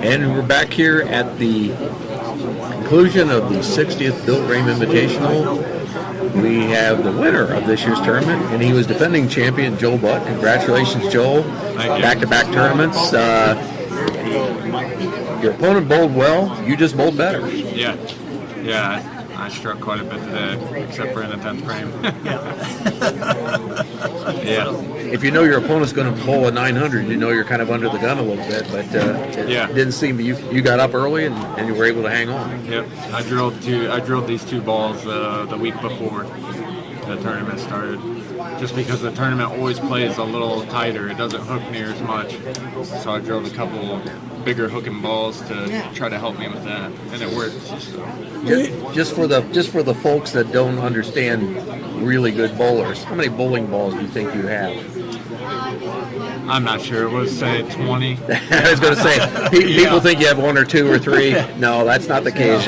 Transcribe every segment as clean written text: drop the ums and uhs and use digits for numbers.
And we're back here at the conclusion of the 60th Bill Rahm Invitational. We have the winner of this year's tournament, and he was defending champion Joel Butt. Congratulations, Joel. Back-to-back tournaments. Your opponent bowled well. You just bowled better. Yeah. I struck quite a bit today, except for in the 10th frame. If you know your opponent's going to bowl a 900, you know you're kind of under the gun a little bit, but it didn't seem you got up early and you were able to hang on. Yep, I drilled these two balls the week before the tournament started, just because the tournament always plays a little tighter. It doesn't hook near as much, so I drilled a couple bigger hooking balls to try to help me with that, and it worked. Just for the folks that don't understand really good bowlers, how many bowling balls do you think you have? I'm not sure. Let's say 20. I was going to say, people think you have one or two or three. No, that's not the case.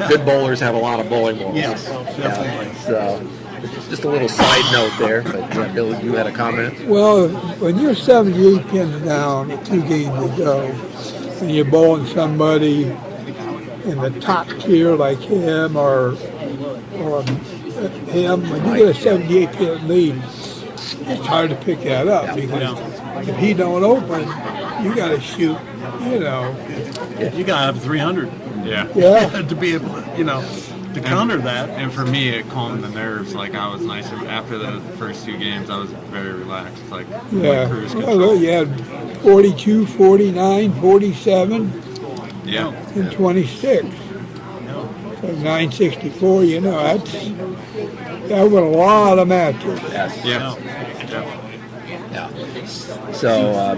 Good bowlers have a lot of bowling balls. Yes, definitely. So, just a little side note there, but Bill, you had a comment? Well, when you're 78 pins down, 2 games to go, and you're bowling somebody in the top tier like him or him, when you get a 78 pin lead, it's hard to pick that up because if he don't open, you got to shoot, You got to have 300. Yeah. To be able to, to counter that. And for me, it calmed the nerves. Like, I was nice. After the first 2 games, I was very relaxed. Like cruise control. Well, you had 42, 49, 47, and 26. So 964, that was a lot of matches. Yeah. So,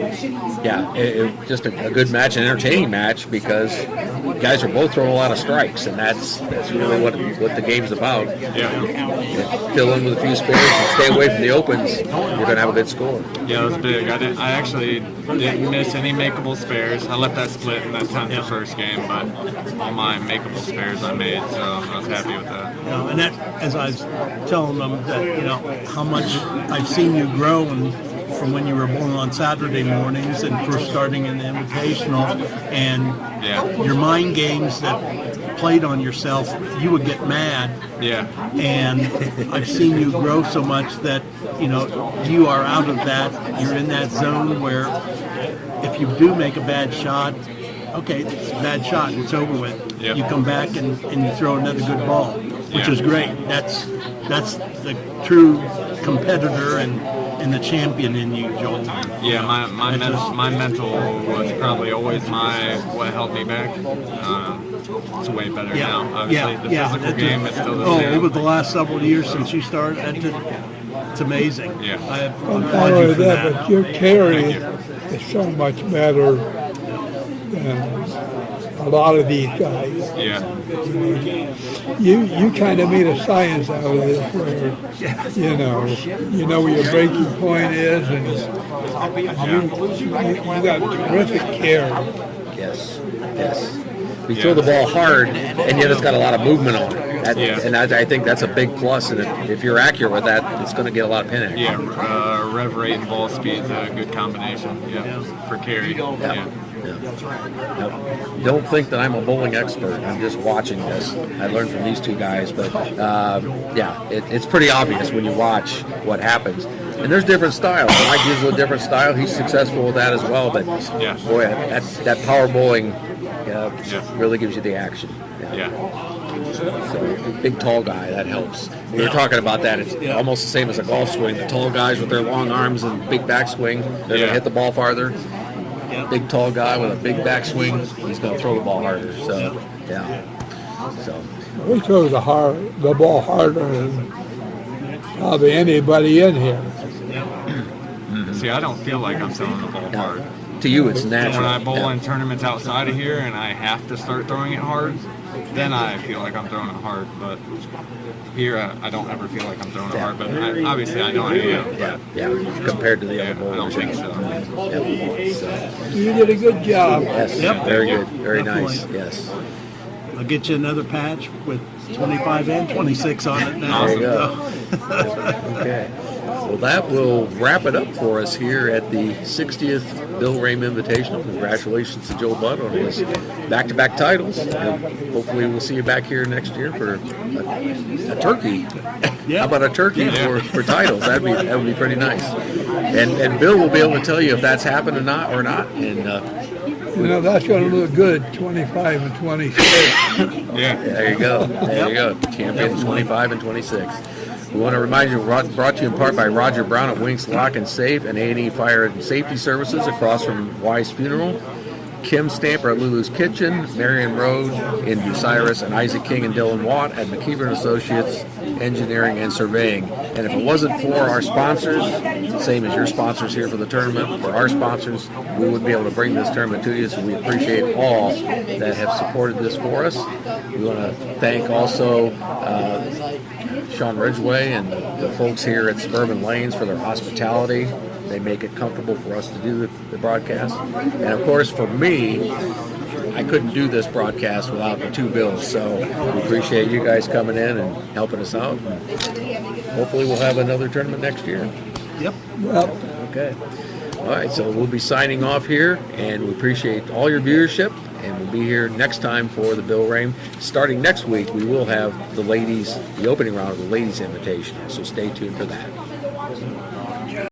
it just a good match, an entertaining match, because guys are both throwing a lot of strikes, and that's really what the game's about. Fill in with a few spares and stay away from the opens. You're going to have a good score. Yeah, it was big. I actually didn't miss any makeable spares. I let that split in that 10th first game, but all my makeable spares I made, so I was happy with that. And that, as I was telling them, that how much I've seen you grow from when you were born on Saturday mornings and first starting in the Invitational, and your mind games that played on yourself, you would get mad. And I've seen you grow so much that, you are out of that. You're in that zone where if you do make a bad shot, okay, it's a bad shot, it's over with. You come back and you throw another good ball, which is great. That's the true competitor and the champion in you, Joel. Yeah, my mental was probably always what held me back. It's way better now. Obviously, the physical game is still the same. Over the last several years since you started, it's amazing. I applaud you for that. But your carry is so much better than a lot of these guys. You kind of made a science out of this, where you know where your breaking point is, and you got terrific care. Yes. We throw the ball hard, and yet it's got a lot of movement on it. And I think that's a big plus. And if you're accurate with that, it's going to get a lot of pin action. Rev rate and ball speed is a good combination. For carry. Don't think that I'm a bowling expert. I'm just watching this. I learned from these 2 guys, but it's pretty obvious when you watch what happens. And there's different styles. Mike uses a different style. He's successful with that as well. But boy, that power bowling really gives you the action. So big tall guy, that helps. We were talking about that. It's almost the same as a golf swing. The tall guys with their long arms and big backswing, they're going to hit the ball farther. Big tall guy with a big backswing, he's going to throw the ball harder. So, we throw the ball harder than probably anybody in here. See, I don't feel like I'm throwing the ball hard. To you, it's natural. When I bowl in tournaments outside of here and I have to start throwing it hard, then I feel like I'm throwing it hard. But here, I don't ever feel like I'm throwing it hard. But obviously, I know I am. Compared to the other bowlers. I don't think so. You did a good job. Yes, very good. Very nice, yes. I'll get you another patch with 25 and 26 on it now. There you go. Okay. Well, that will wrap it up for us here at the 60th Bill Rahm Invitational. Congratulations to Joe Budd on his back-to-back titles. And hopefully we'll see you back here next year for a turkey. Yeah. How about a turkey for titles? That would be pretty nice. And Bill will be able to tell you if that's happened or not. And that's going to look good, 25 and 26. Yeah. there you go. There you go. Champions 25 and 26. We want to remind you, brought to you in part by Roger Brown at Winks Lock and Safe and A&E Fire and Safety Services across from Wise Funeral, Kim Stamper at Lulu's Kitchen, Marion Road in Bucyrus, and Isaac King and Dylan Watt at McKeever & Associates Engineering and Surveying. And if it wasn't for our sponsors, same as your sponsors here for the tournament, for our sponsors, we wouldn't be able to bring this tournament to you, so we appreciate all that have supported this for us. We want to thank also Sean Ridgway and the folks here at Suburban Lanes for their hospitality. They make it comfortable for us to do the broadcast. And of course, for me, I couldn't do this broadcast without the two Bills. So we appreciate you guys coming in and helping us out. And hopefully we'll have another tournament next year. Yep. Well, Okay. All right, so we'll be signing off here, and we appreciate all your viewership. And we'll be here next time for the Bill Rahm. Starting next week, we will have the opening round of the Ladies Invitational. So stay tuned for that.